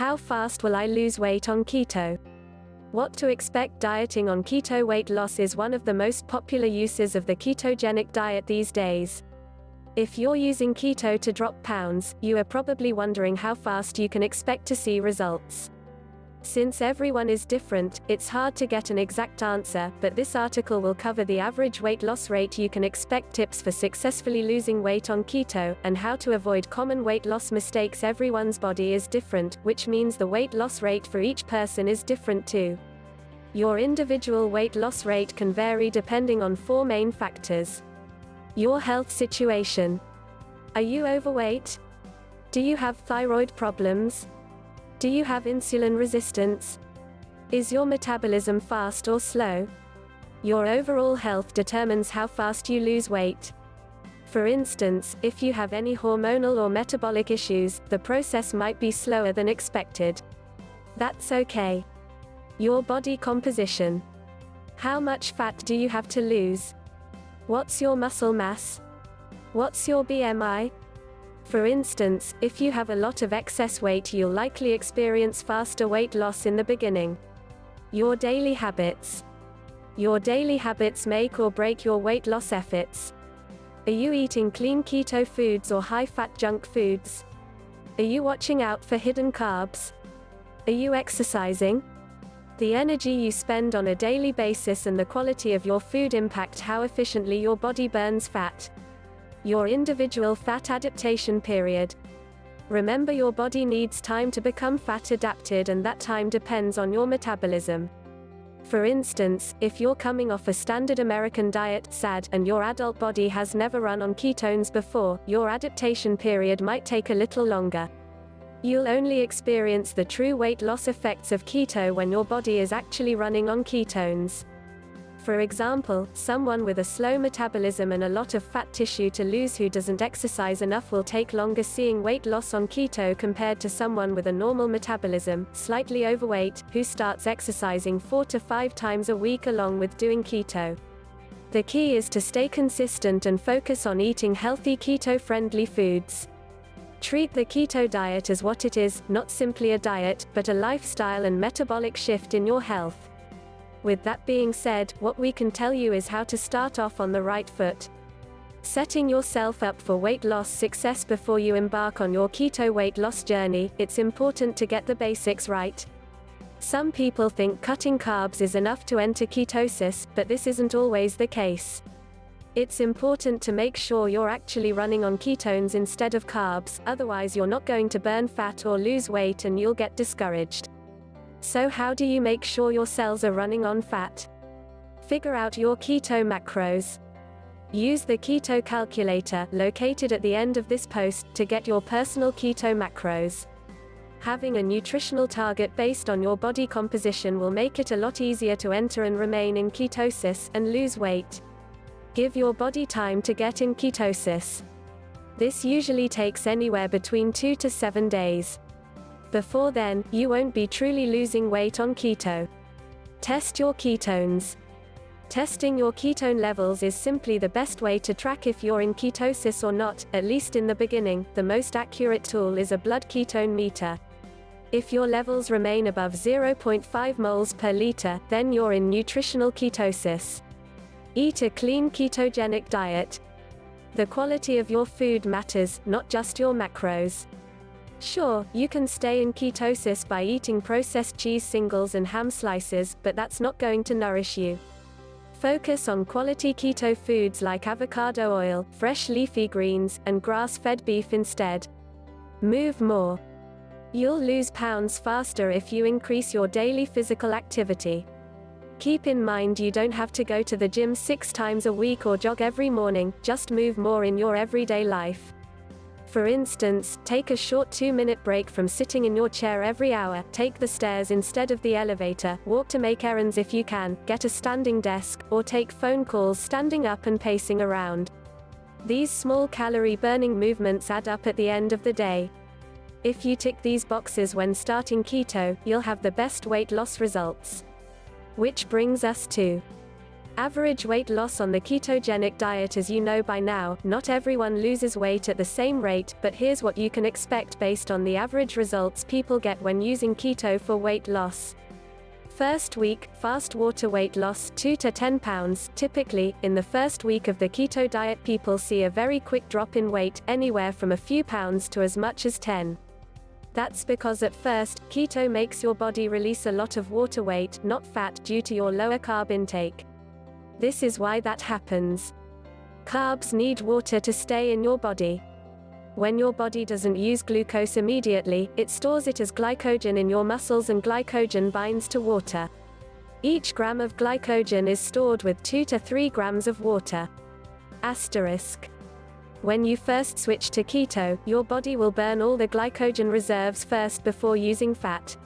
How fast will I lose weight on keto? What to expect dieting on keto? Weight loss is one of the most popular uses of the ketogenic diet these days. If you're using keto to drop pounds, you are probably wondering how fast you can expect to see results. Since everyone is different, it's hard to get an exact answer, but this article will cover the average weight loss rate you can expect, tips for successfully losing weight on keto, and how to avoid common weight loss mistakes. Everyone's body is different, which means the weight loss rate for each person is different too. Your individual weight loss rate can vary depending on 4 main factors. Your health situation. Are you overweight? Do you have thyroid problems? Do you have insulin resistance? Is your metabolism fast or slow? Your overall health determines how fast you lose weight. For instance, if you have any hormonal or metabolic issues, the process might be slower than expected. That's okay. Your body composition. How much fat do you have to lose? What's your muscle mass? What's your BMI? For instance, if you have a lot of excess weight, you'll likely experience faster weight loss in the beginning. Your daily habits. Your daily habits make or break your weight loss efforts. Are you eating clean keto foods or high-fat junk foods? Are you watching out for hidden carbs? Are you exercising? The energy you spend on a daily basis and the quality of your food impact how efficiently your body burns fat. Your individual fat adaptation period. Remember, your body needs time to become fat adapted, and that time depends on your metabolism. For instance, if you're coming off a standard American diet (SAD) and your adult body has never run on ketones before, your adaptation period might take a little longer. You'll only experience the true weight loss effects of keto when your body is actually running on ketones. For example, someone with a slow metabolism and a lot of fat tissue to lose who doesn't exercise enough will take longer seeing weight loss on keto compared to someone with a normal metabolism, slightly overweight, who starts exercising 4 to 5 times a week along with doing keto. The key is to stay consistent and focus on eating healthy keto-friendly foods. Treat the keto diet as what it is, not simply a diet, but a lifestyle and metabolic shift in your health. With that being said, what we can tell you is how to start off on the right foot. Setting yourself up for weight loss success. Before you embark on your keto weight loss journey, it's important to get the basics right. Some people think cutting carbs is enough to enter ketosis, but this isn't always the case. It's important to make sure you're actually running on ketones instead of carbs, otherwise you're not going to burn fat or lose weight and you'll get discouraged. So how do you make sure your cells are running on fat? Figure out your keto macros. Use the keto calculator, located at the end of this post, to get your personal keto macros. Having a nutritional target based on your body composition will make it a lot easier to enter and remain in ketosis, and lose weight. Give your body time to get in ketosis. This usually takes anywhere between 2 to 7 days. Before then, you won't be truly losing weight on keto. Test your ketones. Testing your ketone levels is simply the best way to track if you're in ketosis or not, at least in the beginning. The most accurate tool is a blood ketone meter. If your levels remain above 0.5 moles per liter, then you're in nutritional ketosis. Eat a clean ketogenic diet. The quality of your food matters, not just your macros. Sure, you can stay in ketosis by eating processed cheese singles and ham slices, but that's not going to nourish you. Focus on quality keto foods like avocado oil, fresh leafy greens, and grass-fed beef instead. Move more. You'll lose pounds faster if you increase your daily physical activity. Keep in mind you don't have to go to the gym 6 times a week or jog every morning, just move more in your everyday life. For instance, take a short 2-minute break from sitting in your chair every hour, take the stairs instead of the elevator, walk to make errands if you can, get a standing desk, or take phone calls standing up and pacing around. These small calorie-burning movements add up at the end of the day. If you tick these boxes when starting keto, you'll have the best weight loss results. Which brings us to Average weight loss on the ketogenic diet. As you know by now, not everyone loses weight at the same rate, but here's what you can expect based on the average results people get when using keto for weight loss. First week, fast water weight loss, 2 to 10 pounds. Typically, in the first week of the keto diet people see a very quick drop in weight, anywhere from a few pounds to as much as 10. That's because at first, keto makes your body release a lot of water weight, not fat, due to your lower carb intake. This is why that happens. Carbs need water to stay in your body. When your body doesn't use glucose immediately, it stores it as glycogen in your muscles, and glycogen binds to water. Each gram of glycogen is stored with 2 to 3 grams of water. Asterisk. When you first switch to keto, your body will burn all the glycogen reserves first before using fat.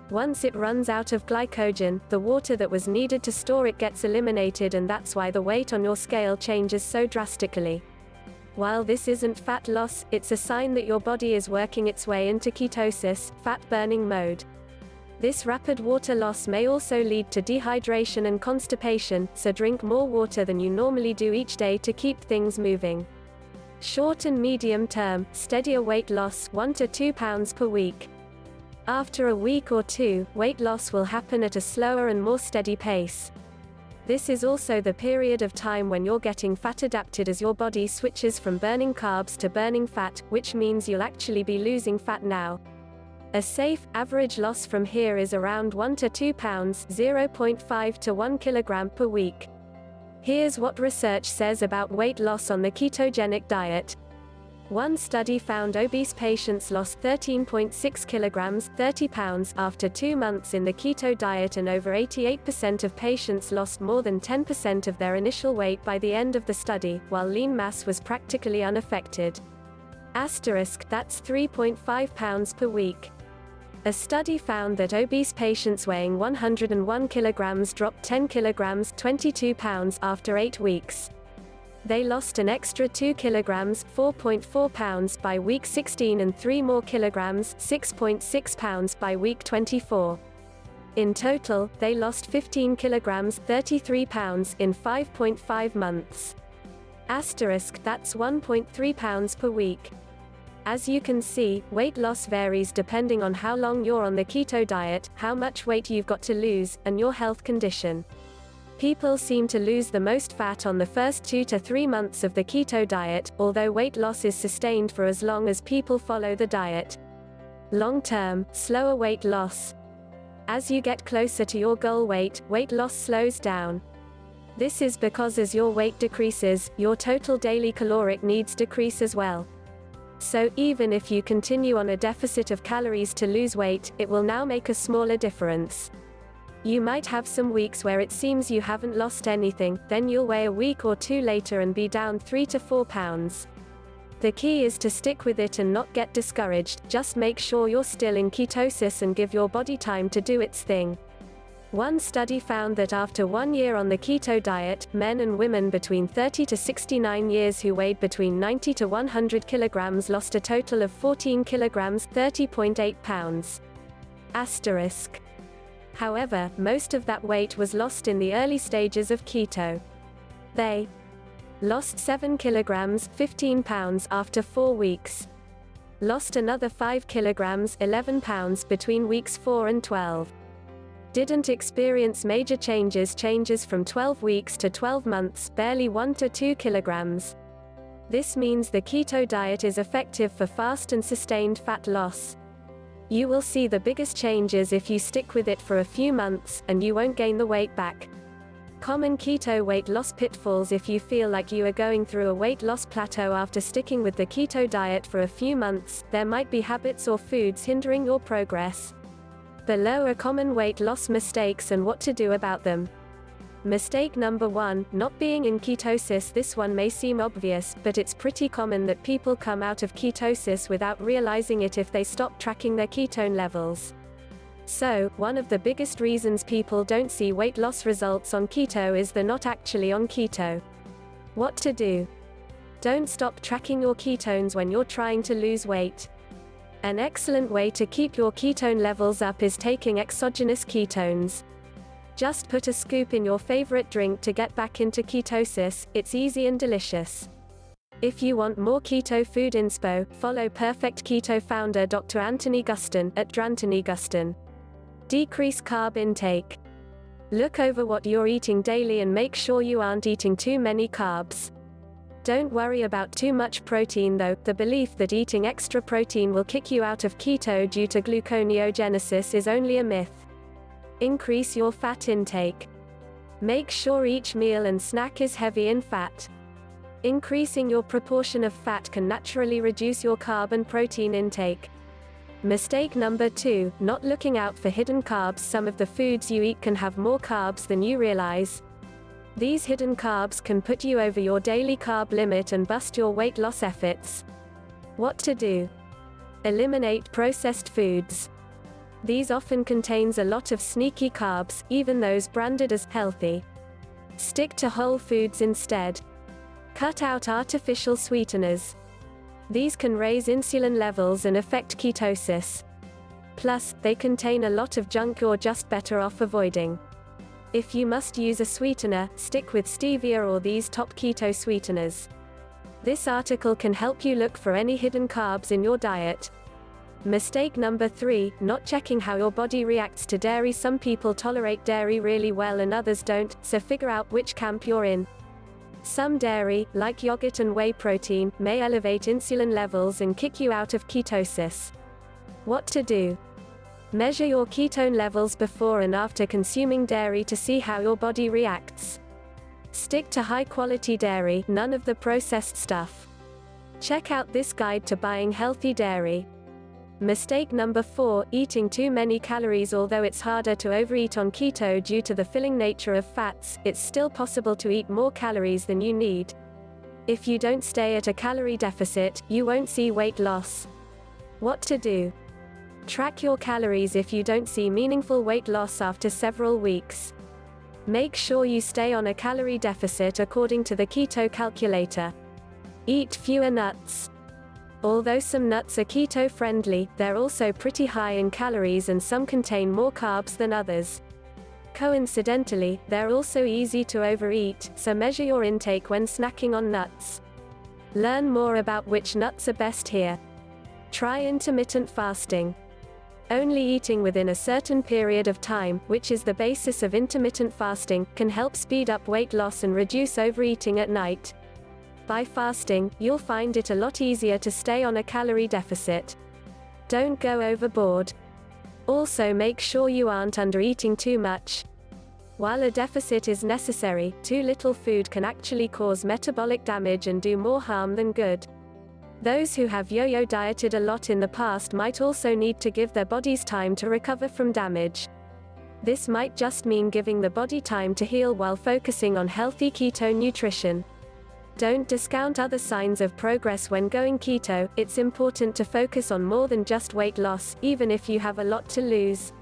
Once it runs out of glycogen, the water that was needed to store it gets eliminated, and that's why the weight on your scale changes so drastically. While this isn't fat loss, it's a sign that your body is working its way into ketosis, fat-burning mode. This rapid water loss may also lead to dehydration and constipation, so drink more water than you normally do each day to keep things moving. Short and medium term, steadier weight loss, 1 to 2 pounds per week. After a week or two, weight loss will happen at a slower and more steady pace. This is also the period of time when you're getting fat adapted as your body switches from burning carbs to burning fat, which means you'll actually be losing fat now. A safe, average loss from here is around 1 to 2 pounds, 0.5 to 1 kilogram per week. Here's what research says about weight loss on the ketogenic diet. One study found obese patients lost 13.6 kilograms, 30 pounds, after 2 months in the keto diet, and over 88% of patients lost more than 10% of their initial weight by the end of the study, while lean mass was practically unaffected. Asterisk, that's 3.5 pounds per week. A study found that obese patients weighing 101 kilograms dropped 10 kilograms, 22 pounds, after 8 weeks. They lost an extra 2 kilograms, 4.4 pounds, by week 16 and 3 more kilograms, 6.6 pounds, by week 24. In total, they lost 15 kilograms, 33 pounds, in 5.5 months. Asterisk, that's 1.3 pounds per week. As you can see, weight loss varies depending on how long you're on the keto diet, how much weight you've got to lose, and your health condition. People seem to lose the most fat on the first 2 to 3 months of the keto diet, although weight loss is sustained for as long as people follow the diet. Long-term, slower weight loss. As you get closer to your goal weight, weight loss slows down. This is because as your weight decreases, your total daily caloric needs decrease as well. So, even if you continue on a deficit of calories to lose weight, it will now make a smaller difference. You might have some weeks where it seems you haven't lost anything, then you'll weigh a week or two later and be down 3 to 4 pounds. The key is to stick with it and not get discouraged. Just make sure you're still in ketosis and give your body time to do its thing. One study found that after 1 year on the keto diet, men and women between 30 to 69 years who weighed between 90 to 100 kilograms lost a total of 14 kilograms, 30.8 pounds. Asterisk. However, most of that weight was lost in the early stages of keto. They lost 7 kilograms, 15 pounds, after 4 weeks. Lost another 5 kilograms, 11 pounds, between weeks 4 and 12. Didn't experience major changes from 12 weeks to 12 months, barely 1 to 2 kilograms. This means the keto diet is effective for fast and sustained fat loss. You will see the biggest changes if you stick with it for a few months, and you won't gain the weight back. Common keto weight loss pitfalls. If you feel like you are going through a weight loss plateau after sticking with the keto diet for a few months, there might be habits or foods hindering your progress. Below are common weight loss mistakes and what to do about them. Mistake number 1, not being in ketosis. This one may seem obvious, but it's pretty common that people come out of ketosis without realizing it if they stop tracking their ketone levels. So, one of the biggest reasons people don't see weight loss results on keto is they're not actually on keto. What to do? Don't stop tracking your ketones when you're trying to lose weight. An excellent way to keep your ketone levels up is taking exogenous ketones. Just put a scoop in your favorite drink to get back into ketosis. It's easy and delicious. If you want more keto food inspo, follow Perfect Keto founder Dr. Anthony Guston at @DrAnthonyGuston. Decrease carb intake. Look over what you're eating daily and make sure you aren't eating too many carbs. Don't worry about too much protein though. The belief that eating extra protein will kick you out of keto due to gluconeogenesis is only a myth. Increase your fat intake. Make sure each meal and snack is heavy in fat. Increasing your proportion of fat can naturally reduce your carb and protein intake. Mistake number 2, not looking out for hidden carbs. Some of the foods you eat can have more carbs than you realize. These hidden carbs can put you over your daily carb limit and bust your weight loss efforts. What to do? Eliminate processed foods. These often contains a lot of sneaky carbs, even those branded as healthy. Stick to whole foods instead. Cut out artificial sweeteners. These can raise insulin levels and affect ketosis. Plus, they contain a lot of junk you're just better off avoiding. If you must use a sweetener, stick with stevia or these top keto sweeteners. This article can help you look for any hidden carbs in your diet. Mistake number 3, not checking how your body reacts to dairy. Some people tolerate dairy really well and others don't, so figure out which camp you're in. Some dairy, like yogurt and whey protein, may elevate insulin levels and kick you out of ketosis. What to do? Measure your ketone levels before and after consuming dairy to see how your body reacts. Stick to high-quality dairy, none of the processed stuff. Check out this guide to buying healthy dairy. Mistake number 4, eating too many calories. Although it's harder to overeat on keto due to the filling nature of fats, it's still possible to eat more calories than you need. If you don't stay at a calorie deficit, you won't see weight loss. What to do? Track your calories if you don't see meaningful weight loss after several weeks. Make sure you stay on a calorie deficit according to the keto calculator. Eat fewer nuts. Although some nuts are keto-friendly, they're also pretty high in calories and some contain more carbs than others. Coincidentally, they're also easy to overeat, so measure your intake when snacking on nuts. Learn more about which nuts are best here. Try intermittent fasting. Only eating within a certain period of time, which is the basis of intermittent fasting, can help speed up weight loss and reduce overeating at night. By fasting, you'll find it a lot easier to stay on a calorie deficit. Don't go overboard. Also, make sure you aren't undereating too much. While a deficit is necessary, too little food can actually cause metabolic damage and do more harm than good. Those who have yo-yo dieted a lot in the past might also need to give their bodies time to recover from damage. This might just mean giving the body time to heal while focusing on healthy keto nutrition. Don't discount other signs of progress when going keto. It's important to focus on more than just weight loss, even if you have a lot to lose.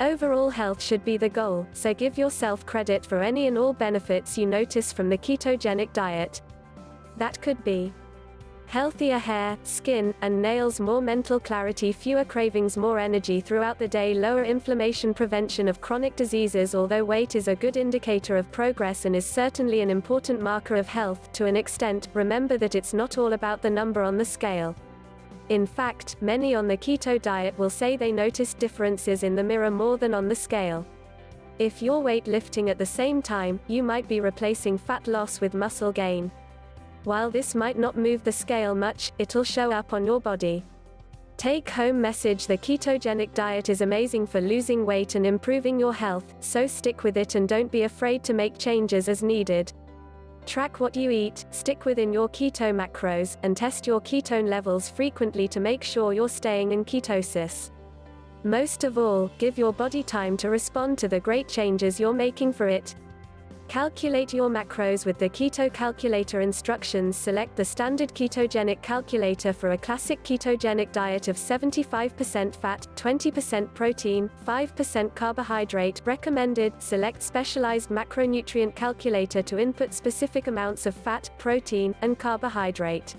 Overall health should be the goal, so give yourself credit for any and all benefits you notice from the ketogenic diet. That could be healthier hair, skin, and nails, more mental clarity, fewer cravings, more energy throughout the day, lower inflammation, prevention of chronic diseases. Although weight is a good indicator of progress and is certainly an important marker of health to an extent, remember that it's not all about the number on the scale. In fact, many on the keto diet will say they noticed differences in the mirror more than on the scale. If you're weightlifting at the same time, you might be replacing fat loss with muscle gain. While this might not move the scale much, it'll show up on your body. Take-home message: the ketogenic diet is amazing for losing weight and improving your health, so stick with it and don't be afraid to make changes as needed. Track what you eat, stick within your keto macros, and test your ketone levels frequently to make sure you're staying in ketosis. Most of all, give your body time to respond to the great changes you're making for it. Calculate your macros with the keto calculator instructions. Select the standard ketogenic calculator for a classic ketogenic diet of 75% fat, 20% protein, 5% carbohydrate. Recommended. Select specialized macronutrient calculator to input specific amounts of fat, protein, and carbohydrate.